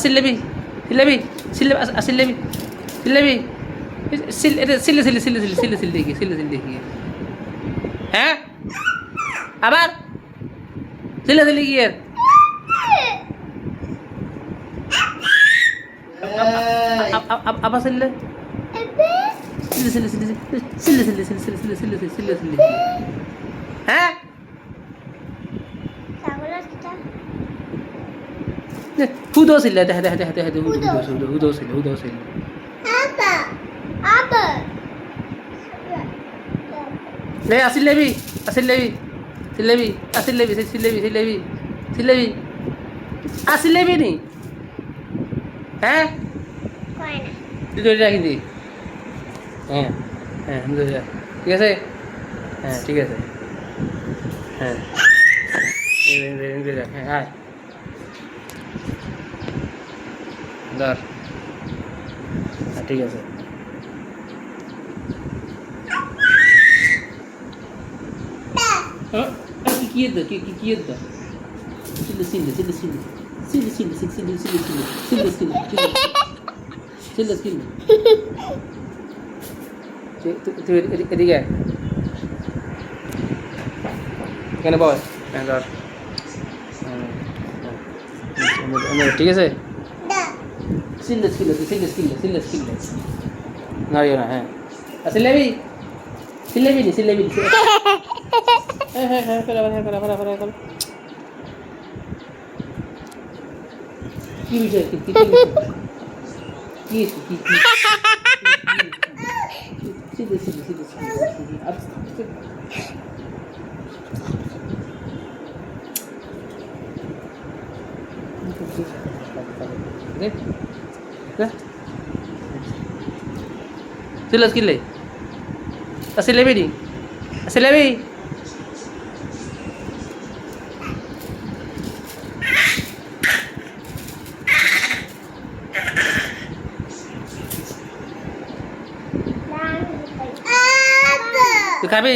সিল্লেবি সিল্লেবি সিল্লে সিল্লেবি সিল্লেবি সিল্লে সিল্লে সিল্লে সিল্লে সিল্লে সিল্লে সিল্লে দেখি সিল্লে সিল্লে দেখি হ্যাঁ আবার সিল্লে সিল্লে কি এর আবার সিল্লে সিল্লে সিল্লে সিল্লে সিল্লে সিল্লে সিল্লে সিল্লে সিল্লে সিল্লে সিল্লে সিল্লে হ্যাঁ হুদো সিল্লে দেখা দেখা দেখা দেখা হুদো সিল্লে হুদো সিল্লে লে আসিল্লেবি আসিল্লেবি সিল্লেবি আসিল্লেবি সিল্লেবি সিল্লেবি সিল্লেবি আসিল্লেবি নি হ্যাঁ তুই ধরে রাখি দি হ্যাঁ হ্যাঁ ধরে রাখ ঠিক আছে হ্যাঁ ঠিক আছে হ্যাঁ হ্যাঁ আয় ধর হ্যাঁ ঠিক আছে কি এর কি কি এর দা সিলে সিলে সিলে সিলে সিলে সিলে সিলে সিলে সিলে সিলে সিলে সিলে তুই এদিকে এখানে বল হ্যাঁ ধর ঠিক আছে সিলে সিলে সিলে সিলে সিলে সিলে নাড়িও না হ্যাঁ সিলেবি সিলেবি নি সিলেবি হ্যাঁ হ্যাঁ হ্যাঁ ফেরা ফেরা ফেরা ফেরা ফেরা ফেরা কি বিষয় কি কি কি কি কি সিধে সিধে সিধে সিধে আচ্ছা silas kile asilebi ni asilebi tu খাবি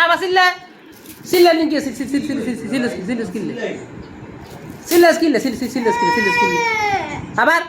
আবার সিল্লা সিল্লা নিয়ে গিয়ে সিল্লা সিল্লা সিল্লা সিল্লা সিল্লা সিল্লা সিল্লা সিল্লা সিল্লা সিল্লা আবার